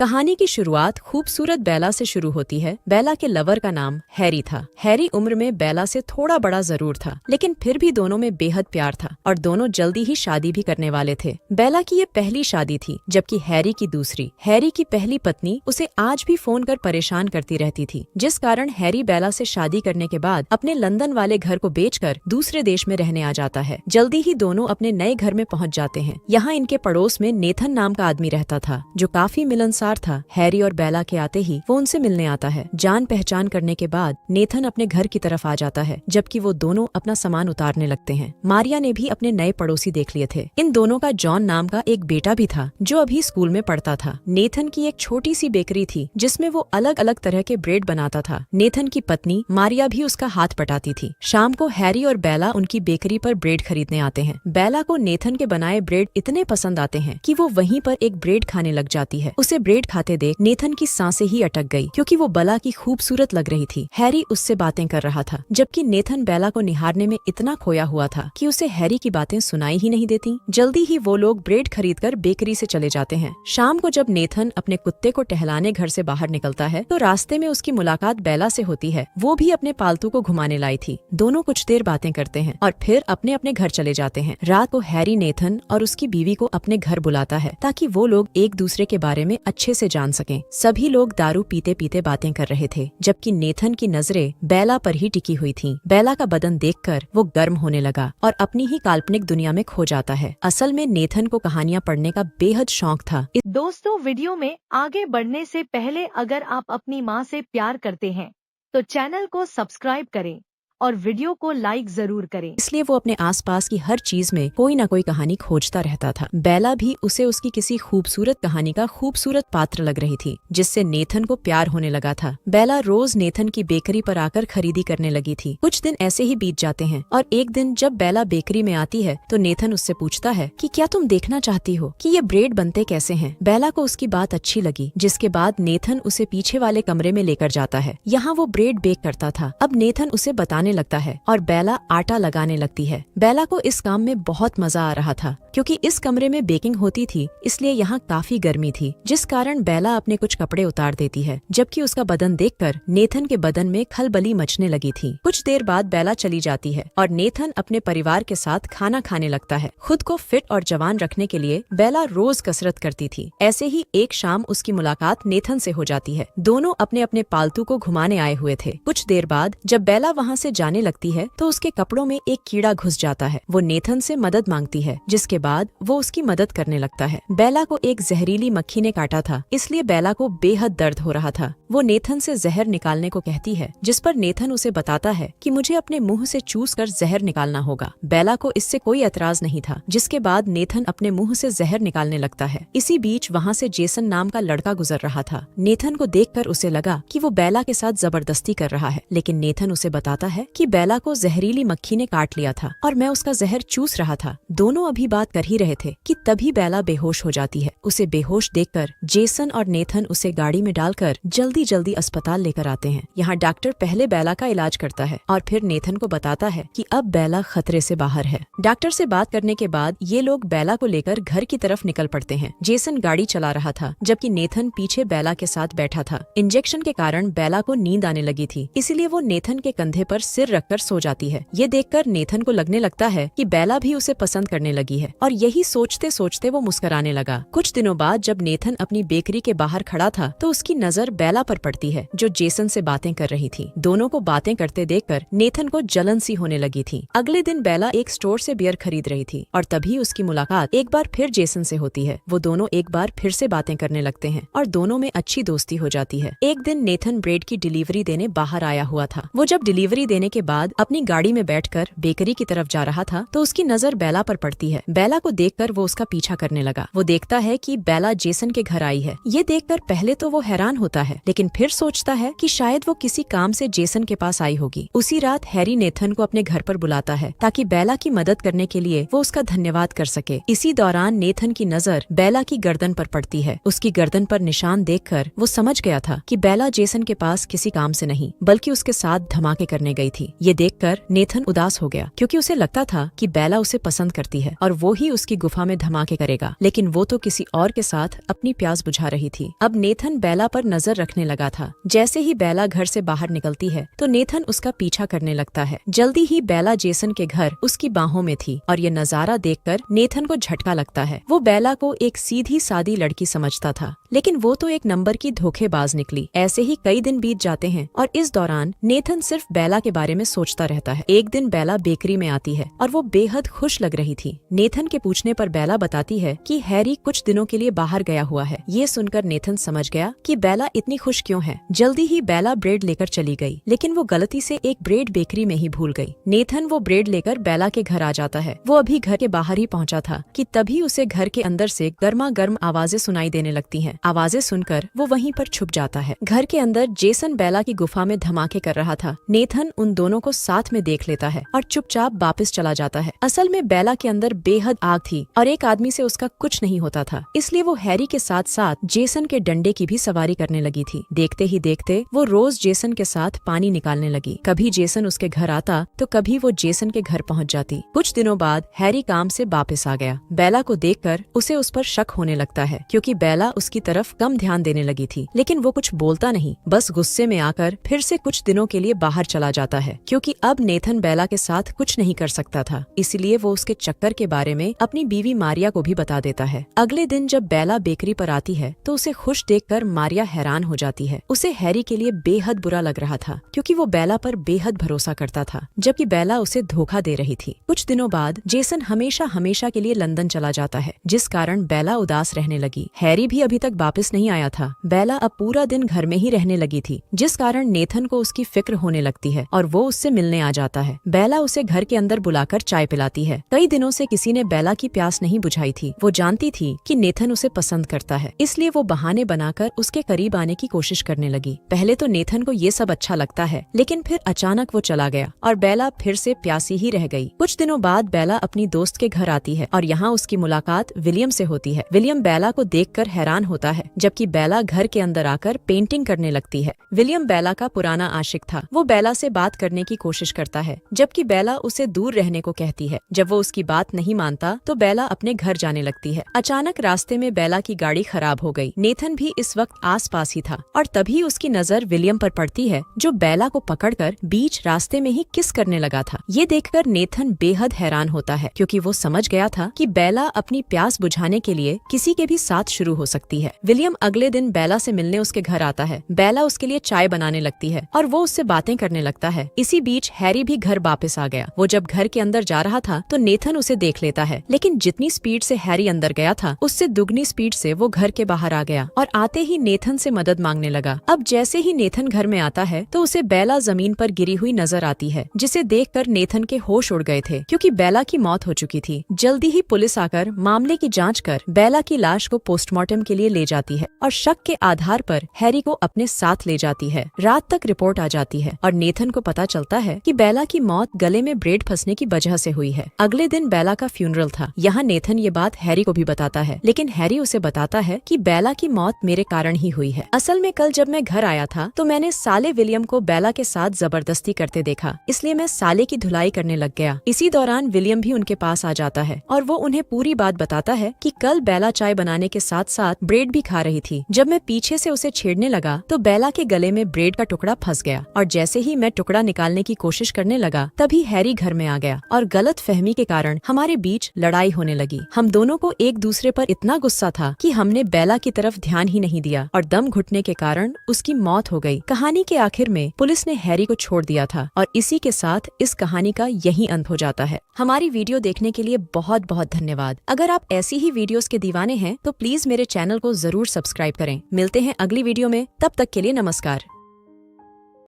कहानी की शुरुआत खूबसूरत बेला से शुरू होती है। बेला के लवर का नाम हैरी था। हैरी उम्र में बेला से थोड़ा बड़ा जरूर था, लेकिन फिर भी दोनों में बेहद प्यार था और दोनों जल्दी ही शादी भी करने वाले थे। बेला की ये पहली शादी थी, जबकि हैरी की दूसरी। हैरी की पहली पत्नी उसे आज भी फोन कर परेशान करती रहती थी, जिस कारण हैरी बेला से शादी करने के बाद अपने लंदन वाले घर को बेचकर दूसरे देश में रहने आ जाता है। जल्दी ही दोनों अपने नए घर में पहुंच जाते हैं। यहाँ इनके पड़ोस में नेथन नाम का आदमी रहता था, जो काफी मिलनसार था। हैरी और बेला के आते ही वो उनसे मिलने आता है। जान पहचान करने के बाद नेथन अपने घर की तरफ आ जाता है, जबकि वो दोनों अपना सामान उतारने लगते हैं। मारिया ने भी अपने नए पड़ोसी देख लिए थे। इन दोनों का जॉन नाम का एक बेटा भी था, जो अभी स्कूल में पढ़ता था। नेथन की एक छोटी सी बेकरी थी, जिसमें वो अलग अलग तरह के ब्रेड बनाता था। नेथन की पत्नी मारिया भी उसका हाथ पटाती थी। शाम को हैरी और बेला उनकी बेकरी पर ब्रेड खरीदने आते हैं। बेला को नेथन के बनाए ब्रेड इतने पसंद आते हैं कि वो वहीं पर एक ब्रेड खाने लग जाती है। उसे ब्रेड खाते देख नेथन की सांसें ही अटक गई, क्योंकि वो बेला की खूबसूरत लग रही थी। हैरी उससे बातें कर रहा था, जबकि नेथन बेला को निहारने में इतना खोया हुआ था कि उसे हैरी की बातें सुनाई ही नहीं देती। जल्दी ही वो लोग ब्रेड खरीदकर बेकरी से चले जाते हैं। शाम को जब नेथन अपने कुत्ते को टहलाने घर से बाहर निकलता है, तो रास्ते में उसकी मुलाकात बेला से होती है। वो भी अपने पालतू को घुमाने लाई थी। दोनों कुछ देर बातें करते हैं और फिर अपने अपने घर चले जाते हैं। रात को हैरी नेथन और उसकी बीवी को अपने घर बुलाता है, ताकि वो लोग एक दूसरे के बारे में अच्छे से जान सकें। सभी लोग दारू पीते पीते बातें कर रहे थे, जबकि नेथन की नजरें बेला पर ही टिकी हुई थीं। बेला का बदन देखकर वो गर्म होने लगा और अपनी ही काल्पनिक दुनिया में खो जाता है। असल में नेथन को कहानियां पढ़ने का बेहद शौक था। दोस्तों, वीडियो में आगे बढ़ने से पहले अगर आप अपनी माँ से प्यार करते हैं तो चैनल को सब्सक्राइब करें और वीडियो को लाइक जरूर करें। इसलिए वो अपने आसपास की हर चीज में कोई ना कोई कहानी खोजता रहता था। बेला भी उसे उसकी किसी खूबसूरत कहानी का खूबसूरत पात्र लग रही थी, जिससे नेथन को प्यार होने लगा था। बेला रोज नेथन की बेकरी पर आकर खरीदी करने लगी थी। कुछ दिन ऐसे ही बीत जाते हैं और एक दिन जब बेला बेकरी में आती है, तो नेथन उससे पूछता है कि क्या तुम देखना चाहती हो कि ये ब्रेड बनते कैसे हैं। बेला को उसकी बात अच्छी लगी, जिसके बाद नेथन उसे पीछे वाले कमरे में लेकर जाता है। यहाँ वो ब्रेड बेक करता था। अब नेथन उसे बताने लगता है और बेला आटा लगाने लगती है। बेला को इस काम में बहुत मजा आ रहा था, क्योंकि इस कमरे में बेकिंग होती थी, इसलिए यहाँ काफी गर्मी थी, जिस कारण बेला अपने कुछ कपड़े उतार देती है, जबकि उसका बदन देखकर नेथन के बदन में खलबली मचने लगी थी। कुछ देर बाद बेला चली जाती है और नेथन अपने परिवार के साथ खाना खाने लगता है। खुद को फिट और जवान रखने के लिए बेला रोज कसरत करती थी। ऐसे ही एक शाम उसकी मुलाकात नेथन से हो जाती है। दोनों अपने अपने पालतू को घुमाने आए हुए थे। कुछ देर बाद जब बेला वहाँ से जाने लगती है, तो उसके कपड़ों में एक कीड़ा घुस जाता है। वो नेथन से मदद मांगती है, जिसके बाद वो उसकी मदद करने लगता है। बेला को एक जहरीली मक्खी ने काटा था, इसलिए बेला को बेहद दर्द हो रहा था। वो नेथन से जहर निकालने को कहती है, जिस पर नेथन उसे बताता है कि मुझे अपने मुंह से चूस कर जहर निकालना होगा। बेला को इससे कोई एतराज नहीं था, जिसके बाद नेथन अपने मुंह से जहर निकालने लगता है। इसी बीच वहाँ से जेसन नाम का लड़का गुजर रहा था। नेथन को देखकर उसे लगा कि वो बेला के साथ जबरदस्ती कर रहा है, लेकिन नेथन उसे बताता है कि बेला को जहरीली मक्खी ने काट लिया था और मैं उसका जहर चूस रहा था। दोनों अभी बात कर ही रहे थे कि तभी बेला बेहोश हो जाती है। उसे बेहोश देखकर जेसन और नेथन उसे गाड़ी में डालकर जल्दी जल्दी अस्पताल लेकर आते हैं। यहाँ डॉक्टर पहले बेला का इलाज करता है और फिर नेथन को बताता है कि अब बेला खतरे से बाहर है। डॉक्टर से बात करने के बाद ये लोग बेला को लेकर घर की तरफ निकल पड़ते हैं। जेसन गाड़ी चला रहा था, जबकि नेथन पीछे बेला के साथ बैठा था। इंजेक्शन के कारण बेला को नींद आने लगी थी, इसीलिए वो नेथन के कंधे पर सिर रखकर सो जाती है। ये देखकर नेथन को लगने लगता है कि बेला भी उसे पसंद करने लगी है, और यही सोचते सोचते वो मुस्कुराने लगा। कुछ दिनों बाद जब नेथन अपनी बेकरी के बाहर खड़ा था, तो उसकी नजर बेला पर पड़ती है, जो जेसन से बातें कर रही थी। दोनों को बातें करते देखकर नेथन को जलन सी होने लगी थी। अगले दिन बेला एक स्टोर से बियर खरीद रही थी और तभी उसकी मुलाकात एक बार फिर जेसन से होती है। वो दोनों एक बार फिर से बातें करने लगते हैं और दोनों में अच्छी दोस्ती हो जाती है। एक दिन नेथन ब्रेड की डिलीवरी देने बाहर आया हुआ था। वो जब डिलीवरी देने के बाद अपनी गाड़ी में बैठकर बेकरी की तरफ जा रहा था, तो उसकी नजर बेला पर पड़ती है। बेला को देखकर वो उसका पीछा करने लगा। वो देखता है कि बेला जेसन के घर आई है। ये देखकर पहले तो वो हैरान होता है, लेकिन फिर सोचता है कि शायद वो किसी काम से जेसन के पास आई होगी। उसी रात हैरी नेथन को अपने घर पर बुलाता है, ताकि बेला की मदद करने के लिए वो उसका धन्यवाद कर सके। इसी दौरान नेथन की नजर बेला की गर्दन पर पड़ती है। उसकी गर्दन पर निशान देखकर वो समझ गया था कि बेला जेसन के पास किसी काम से नहीं, बल्कि उसके साथ धमाके करने गई थी। ये देखकर नेथन उदास हो गया क्योंकि उसे लगता था कि बेला उसे पसंद करती है और वो ही उसकी गुफा में धमाके करेगा, लेकिन वो तो किसी और के साथ अपनी प्यास बुझा रही थी। अब नेथन बेला पर नजर रखने लगा था। जैसे ही बेला घर से बाहर निकलती है तो नेथन उसका पीछा करने लगता है। जल्दी ही बेला जेसन के घर उसकी बाहों में थी और ये नजारा देखकर नेथन को झटका लगता है। वो बेला को एक सीधी सादी लड़की समझता था, लेकिन वो तो एक नंबर की धोखेबाज निकली। ऐसे ही कई दिन बीत जाते हैं और इस दौरान नेथन सिर्फ बेला के बारे में सोचता रहता है। एक दिन बेला बेकरी में आती है और वो बेहद खुश लग रही थी। नेथन के पूछने पर बेला बताती है कि हैरी कुछ दिनों के लिए बाहर गया हुआ है। ये सुनकर नेथन समझ गया कि बेला इतनी खुश क्यों है। जल्दी ही बेला ब्रेड लेकर चली गई, लेकिन वो गलती से एक ब्रेड बेकरी में ही भूल गई। नेथन वो ब्रेड लेकर बेला के घर आ जाता है। वो अभी घर के बाहर ही पहुंचा था कि तभी उसे घर के अंदर से गर्मा गर्म आवाजें सुनाई देने लगती हैं। आवाजें सुनकर वो वहीं पर छुप जाता है। घर के अंदर जेसन बेला की गुफा में धमाके कर रहा था। नेथन उन दोनों को साथ में देख लेता है और चुपचाप वापस चला जाता है। असल में बेला के अंदर बेहद आग थी और एक आदमी से उसका कुछ नहीं होता था, इसलिए वो हैरी के साथ साथ जेसन के डंडे की भी सवारी करने लगी थी। देखते ही देखते वो रोज जेसन के साथ पानी निकालने लगी। कभी जेसन उसके घर आता तो कभी वो जेसन के घर पहुंच जाती। कुछ दिनों बाद हैरी काम से वापस आ गया। बेला को देखकर उसे उस पर शक होने लगता है क्योंकि बेला उसकी तरफ कम ध्यान देने लगी थी, लेकिन वो कुछ बोलता नहीं, बस गुस्से में आकर फिर से कुछ दिनों के लिए बाहर चला जाता है क्योंकि अब नेथन बेला के साथ कुछ नहीं कर सकता था। इसीलिए वो उसके चक्कर के बारे में अपनी बीवी मारिया को भी बता देता है। अगले दिन जब बेला बेकरी पर आती है तो उसे खुश देखकर मारिया हैरान हो जाती है। उसे हैरी के लिए बेहद बुरा लग रहा था क्योंकि वो बेला पर बेहद भरोसा करता था, जबकि बेला उसे धोखा दे रही थी। कुछ दिनों बाद जेसन हमेशा हमेशा के लिए लंदन चला जाता है, जिस कारण बेला उदास रहने लगी। हैरी भी अभी तक वापस नहीं आया था। बेला अब पूरा दिन घर में ही रहने लगी थी, जिस कारण नेथन को उसकी फिक्र होने लगती है और वो उससे मिलने आ जाता है। बेला उसे घर के अंदर बुलाकर चाय पिलाती है। कई दिनों से किसी ने बेला की प्यास नहीं बुझाई थी। वो जानती थी कि नेथन उसे पसंद करता है, इसलिए वो बहाने बनाकर उसके करीब आने की कोशिश करने लगी। पहले तो नेथन को ये सब अच्छा लगता है, लेकिन फिर अचानक वो चला गया और बेला फिर से प्यासी ही रह गई। कुछ दिनों बाद बेला अपनी दोस्त के घर आती है और यहाँ उसकी मुलाकात विलियम से होती है। विलियम बेला को देखकर हैरान होता है, जबकि बेला घर के अंदर आकर पेंटिंग करने लगती है। विलियम बेला का पुराना आशिक था। वो बेला से बात करने की कोशिश करता है, जबकि बेला उसे दूर रहने को कहती है। जब वो उसकी बात नहीं मानता तो बेला अपने घर जाने लगती है। अचानक रास्ते में बेला की गाड़ी खराब हो गई। नेथन भी इस वक्त आसपास ही था और तभी उसकी नजर विलियम पर पड़ती है, जो बेला को पकड़कर बीच रास्ते में ही किस करने लगा था। ये देखकर नेथन बेहद हैरान होता है क्योंकि वो समझ गया था कि बेला अपनी प्यास बुझाने के लिए किसी के भी साथ शुरू हो सकती है। विलियम अगले दिन बेला से मिलने उसके घर आता है। बेला उसके लिए चाय बनाने लगती है और वो उससे बातें करने लगता है। इसी बीच हैरी भी घर वापस आ गया। वो जब घर के अंदर जा रहा था तो नेथन उसे देख लेता है, लेकिन जितनी स्पीड से हैरी अंदर गया था उससे दुगनी स्पीड से वो घर के बाहर आ गया और आते ही नेथन से मदद मांगने लगा। अब जैसे ही नेथन घर में आता है तो उसे बेला जमीन पर गिरी हुई नजर आती है, जिसे देखकर नेथन के होश उड़ गए थे क्योंकि बेला की मौत हो चुकी थी। जल्दी ही पुलिस आकर मामले की जांच कर बेला की लाश को पोस्टमार्टम के लिए ले जाती है और शक के आधार पर हैरी को अपने साथ ले जाती है। रात तक रिपोर्ट आ जाती है और नेथन को पता चलता है कि बेला की मौत गले में ब्रेड फंसने की वजह से हुई है। अगले दिन बेला का फ्यूनरल था। यहाँ नेथन ये बात हैरी को भी बताता है, लेकिन हैरी उसे बताता है कि बेला की मौत मेरे कारण ही हुई है। असल में कल जब मैं घर आया था तो मैंने साले विलियम को बेला के साथ जबरदस्ती करते देखा, इसलिए मैं साले की धुलाई करने लग गया। इसी दौरान विलियम भी उनके पास आ जाता है और वो उन्हें पूरी बात बताता है कि कल बेला चाय बनाने के साथ साथ ब्रेड भी खा रही थी। जब मैं पीछे से उसे छेड़ने लगा तो बेला के गले में ब्रेड का टुकड़ा फंस गया और जैसे ही मैं टुकड़ा निकालने की कोशिश करने लगा तभी हैरी घर में आ गया और गलत फहमी के कारण हमारे बीच लड़ाई होने लगी। हम दोनों को एक दूसरे पर इतना गुस्सा था कि हमने बेला की तरफ ध्यान ही नहीं दिया और दम घुटने के कारण उसकी मौत हो गई। कहानी के आखिर में पुलिस ने हैरी को छोड़ दिया था और इसी के साथ इस कहानी का यही अंत हो जाता है। हमारी वीडियो देखने के लिए बहुत बहुत धन्यवाद। अगर आप ऐसी ही वीडियोस के दीवाने हैं तो प्लीज मेरे चैनल को जरूर सब्सक्राइब करें। मिलते हैं अगली वीडियो में, तब तक के लिए नमस्कार।